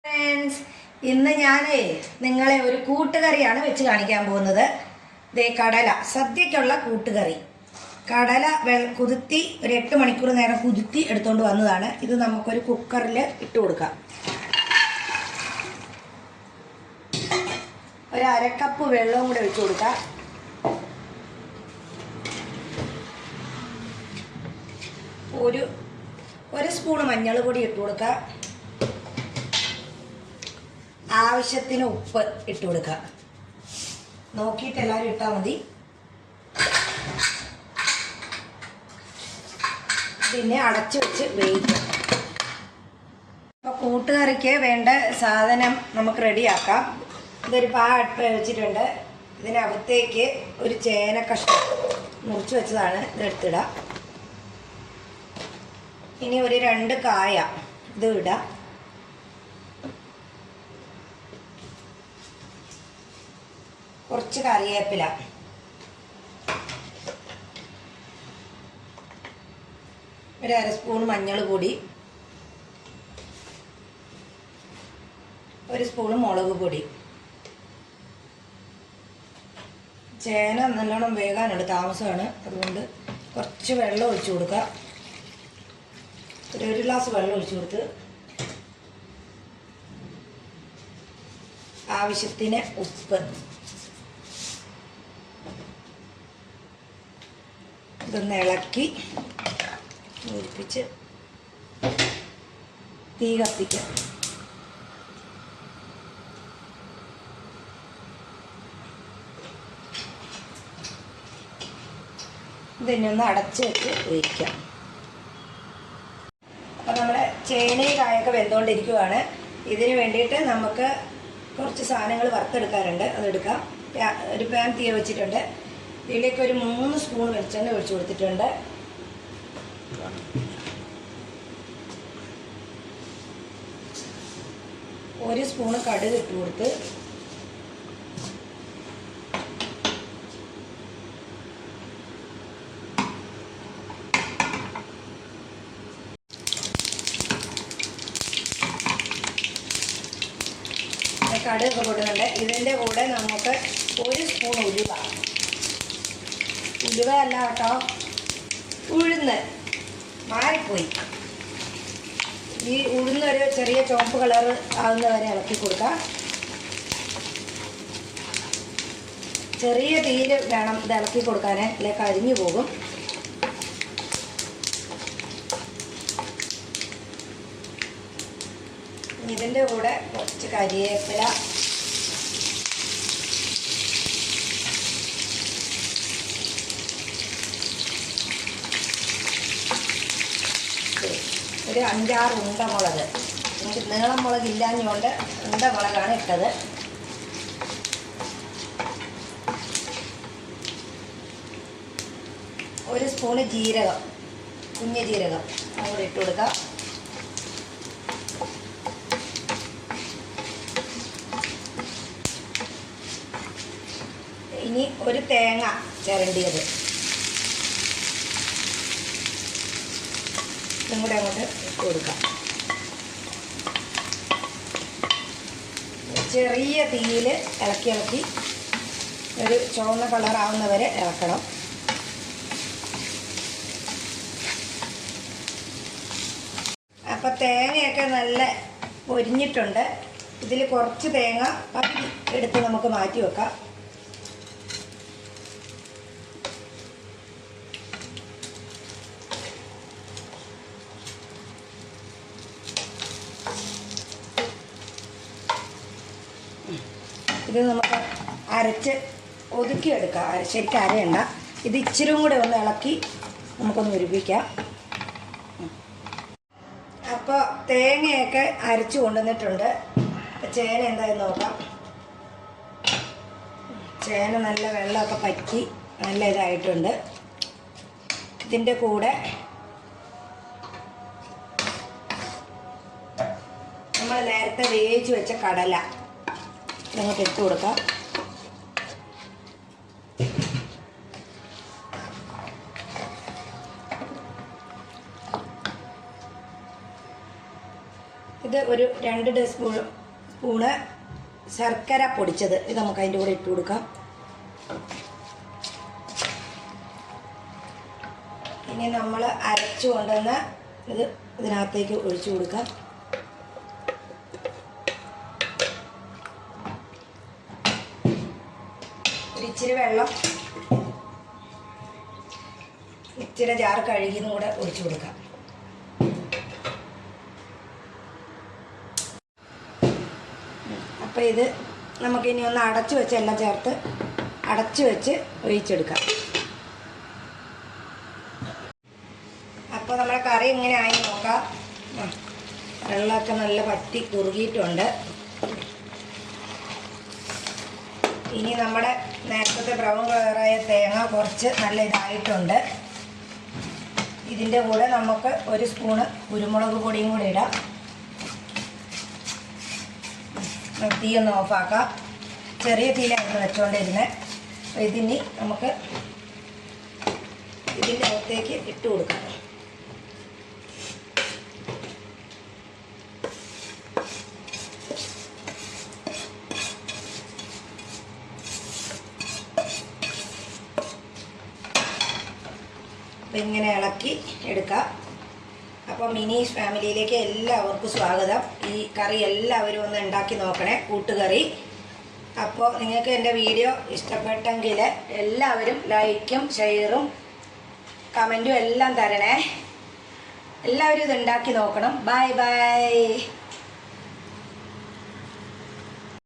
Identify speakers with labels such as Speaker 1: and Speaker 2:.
Speaker 1: Friends, ഇന്ന് ഞാൻ നിങ്ങളെ ഒരു കൂട്ടുകറിയാണ് വെച്ച് കാണിക്കാൻ പോകുന്നത്. ദേ കടല, സദ്യക്കുള്ള കൂട്ടുകറി. കടല കുതിർത്തി ഒരു 8 മണിക്കൂർ നേരം കുതിർത്തി എടുത്തുകൊണ്ട് വന്നതാണ്. ഇത് നമുക്കൊരു കുക്കറിൽ ഇട്ട് കൊടുക്കാം. ഒരു 1/2 കപ്പ് വെള്ളവും കൂടെ ഒഴിച്ചു കൊടുക്കാം. ഒരു സ്പൂൺ മഞ്ഞൾ പൊടി ഇട്ട് കൊടുക്കാം. ആവശ്യത്തിന് ഉപ്പ് ഇട്ട് കൊടുക്കുക. നോക്കിയിട്ട് എല്ലാവരും ഇട്ടാൽ മതി. പിന്നെ അടച്ചു വെച്ച് വേവിക്കാം. അപ്പോൾ കൂട്ടുകറിക്ക് വേണ്ട സാധനം നമുക്ക് റെഡിയാക്കാം. ഇതൊരു അടുപ്പ് വെച്ചിട്ടുണ്ട്. ഇതിനകത്തേക്ക് ഒരു ചേന കഷ്ണം മുറിച്ച് വെച്ചതാണ്, ഇതെടുത്തിടാം. ഇനി ഒരു 2 കായ ഇത് ഇടാം. കുറച്ച് കറിവേപ്പില, ഒരു 1/2 സ്പൂൺ മഞ്ഞൾ പൊടി, 1 സ്പൂൺ മുളക് പൊടി. ചേന നല്ലോണം വേകാനുണ്ട്, താമസമാണ്. അതുകൊണ്ട് കുറച്ച് വെള്ളം ഒഴിച്ചു കൊടുക്കുക. ഒരു ഗ്ലാസ് വെള്ളം ഒഴിച്ചു കൊടുത്ത് ആവശ്യത്തിന് ഉപ്പ്. ഇതൊന്ന് ഇളക്കി യോജിപ്പിച്ച് തീ കത്തിക്കാം. ഇതിനൊന്ന് അടച്ച് വെച്ച് വേവിക്കാം. അപ്പോൾ നമ്മുടെ ചേനയും കായൊക്കെ വെന്തുകൊണ്ടിരിക്കുകയാണ്. ഇതിന് വേണ്ടിയിട്ട് നമുക്ക് കുറച്ച് സാധനങ്ങൾ വറുത്തെടുക്കാറുണ്ട്, അതെടുക്കാം. ഒരു പാൻ തീ വെച്ചിട്ടുണ്ട്. ഇതിലേക്ക് ഒരു 3 സ്പൂൺ വെളിച്ചെണ്ണ ഒഴിച്ചു കൊടുത്തിട്ടുണ്ട്. ഒരു സ്പൂണ് കടുക് ഇട്ട് കൊടുത്ത് കടുകൊക്കെ കൊടുക്കുന്നുണ്ട്. ഇതിൻ്റെ കൂടെ നമുക്ക് 1 സ്പൂൺ ഉലുവ അല്ല കേട്ടോ, ഉഴുന്ന്. മാറിപ്പോയി. ഈ ഉഴുന്നൊരു ചെറിയ ചുവപ്പ് കളർ ആകുന്ന വരെ ഇളക്കി കൊടുക്കാം. ചെറിയ തീയിൽ വേണം ഇത് ഇളക്കി കൊടുക്കാൻ, അല്ലെങ്കിൽ കരിഞ്ഞു പോകും. ഇതിൻ്റെ കൂടെ കുറച്ച് കരിവേപ്പില, ഒരു 5-6 ഉണ്ടമുളക്. എനിക്ക് നീളം മുളക് ഇല്ലാഞ്ഞുകൊണ്ട് ഉണ്ടമുളകാണ് ഇട്ടത്. ഒരു സ്പൂണ് ജീരകം, കുഞ്ഞ ജീരകം അങ്ങോട്ട് ഇട്ട് കൊടുക്കാം. ഇനി ഒരു തേങ്ങ ചിരണ്ടിയത് ഇതും കൂടെ അങ്ങോട്ട് ഇട്ട് കൊടുക്കാം. ചെറിയ തീയിൽ ഇളക്കി ഒരു ചുവന്ന കളറാവുന്നവരെ ഇളക്കണം. അപ്പം തേങ്ങയൊക്കെ നല്ല പൊരിഞ്ഞിട്ടുണ്ട്. ഇതിൽ കുറച്ച് തേങ്ങ എടുത്ത് നമുക്ക് മാറ്റി വെക്കാം. ഇത് നമുക്ക് അരച്ച് ഒതുക്കിയെടുക്കാം. ശരിക്കും അരയണ്ട. ഇത് ഇച്ചിരി കൂടെ ഒന്ന് ഇളക്കി നമുക്കൊന്ന് ഒരുപ്പിക്കാം. അപ്പോൾ തേങ്ങയൊക്കെ അരച്ച് കൊണ്ടുവന്നിട്ടുണ്ട്. ചേന എന്തായാലും നോക്കാം. ചേന നല്ല വെള്ളമൊക്കെ പറ്റി നല്ല ഇതായിട്ടുണ്ട്. ഇതിൻ്റെ കൂടെ നമ്മൾ നേരത്തെ വേവിച്ച് വെച്ച കടല നമുക്ക് ഇട്ട് കൊടുക്കാം. ഇത് ഒരു 2 സ്പൂണ് ശർക്കര പൊടിച്ചത് ഇത് നമുക്ക് അതിൻ്റെ കൂടെ ഇട്ട് കൊടുക്കാം. ഇനി നമ്മൾ അരച്ചു കൊണ്ടുവന്ന് ഇത് ഇതിനകത്തേക്ക് ഒഴിച്ചു കൊടുക്കാം. ഇച്ചിരി വെള്ളം മിക്സിയുടെ ജാർ കഴുകിയതും കൂടെ ഒഴിച്ചു കൊടുക്കാം. അപ്പോൾ ഇത് നമുക്കിനി ഒന്ന് അടച്ചു വെച്ച് എല്ലാം ചേർത്ത് അടച്ചു വെച്ച് ഒഴിച്ചെടുക്കാം. അപ്പോൾ നമ്മുടെ കറി ഇങ്ങനെ ആയി നോക്കാം. വെള്ളമൊക്കെ നല്ല പറ്റി കുറുകിയിട്ടുണ്ട്. ഇനി നമ്മുടെ നേരത്തെ ബ്രൗൺ കളറായ തേങ്ങ കുറച്ച് നല്ല ഇതായിട്ടുണ്ട്. ഇതിൻ്റെ കൂടെ നമുക്ക് 1 സ്പൂണ് കുരുമുളക് പൊടിയും കൂടി ഇടാം. തീയൊന്ന് ഓഫാക്കാം. ചെറിയ തീയിലായിരുന്നു വെച്ചുകൊണ്ടിരുന്നത്. അപ്പോൾ ഇതിനി നമുക്ക് ഇതിൻ്റെ അകത്തേക്ക് ഇട്ട് കൊടുക്കാം. ഇങ്ങനെ ഇളക്കി എടുക്കാം. അപ്പോൾ മിനീസ് ഫാമിലിയിലേക്ക് എല്ലാവർക്കും സ്വാഗതം. ഈ കറി എല്ലാവരും ഒന്ന് ഉണ്ടാക്കി നോക്കണേ, കൂട്ടുകറി. അപ്പോൾ നിങ്ങൾക്ക് എൻ്റെ വീഡിയോ ഇഷ്ടപ്പെട്ടെങ്കിൽ എല്ലാവരും ലൈക്കും ഷെയറും കമൻറ്റും എല്ലാം തരണേ. എല്ലാവരും ഇത് ഉണ്ടാക്കി നോക്കണം. Bye bye.